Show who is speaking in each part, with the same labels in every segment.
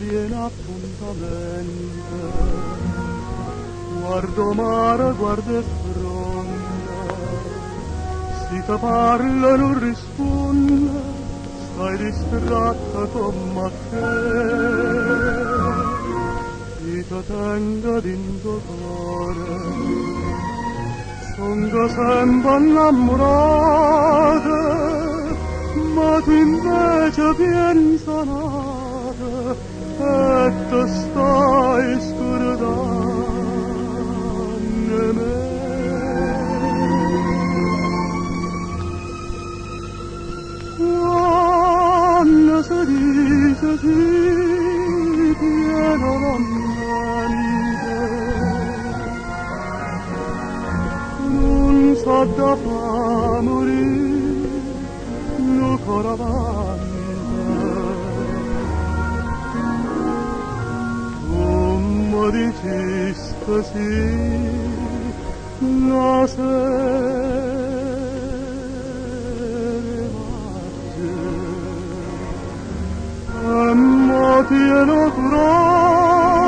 Speaker 1: tiene appuntamento. Guardo mare, guardo fronda, si ti parla non risponde, stai distratta come te. Io ti tengo dentro cuore, sono sempre innamorata, ma tu invece pensa nata e ti stai scordando me. Quando si dice sì, pieno la mente, non so da fa morire, no cora avanti. Come dicesti sì, la sera maggia, ma tieno coraggio,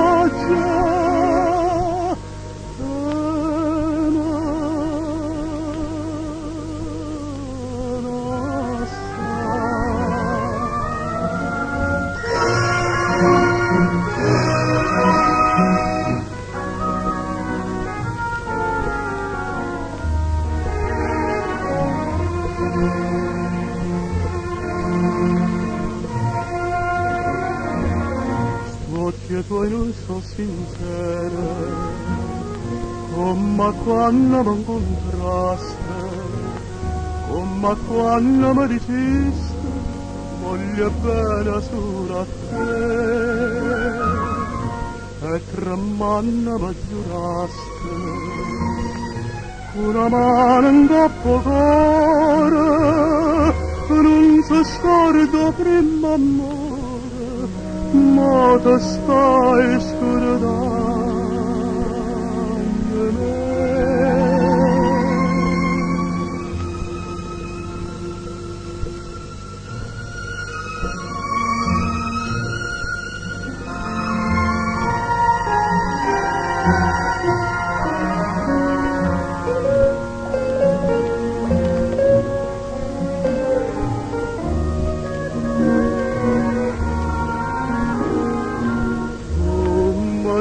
Speaker 1: occhi tuoi non sono sinceri, come quando mi incontraste, come quando mi dicesti voglio bene solo a te. E tremando mi giuraste, con una mano in coppo cuore, non si scorda prima amore, ma ti stai scordando me.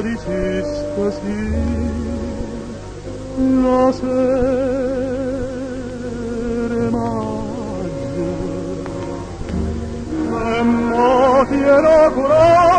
Speaker 1: Dicesti sì, la sera maggia, e mo' ti era coraggio.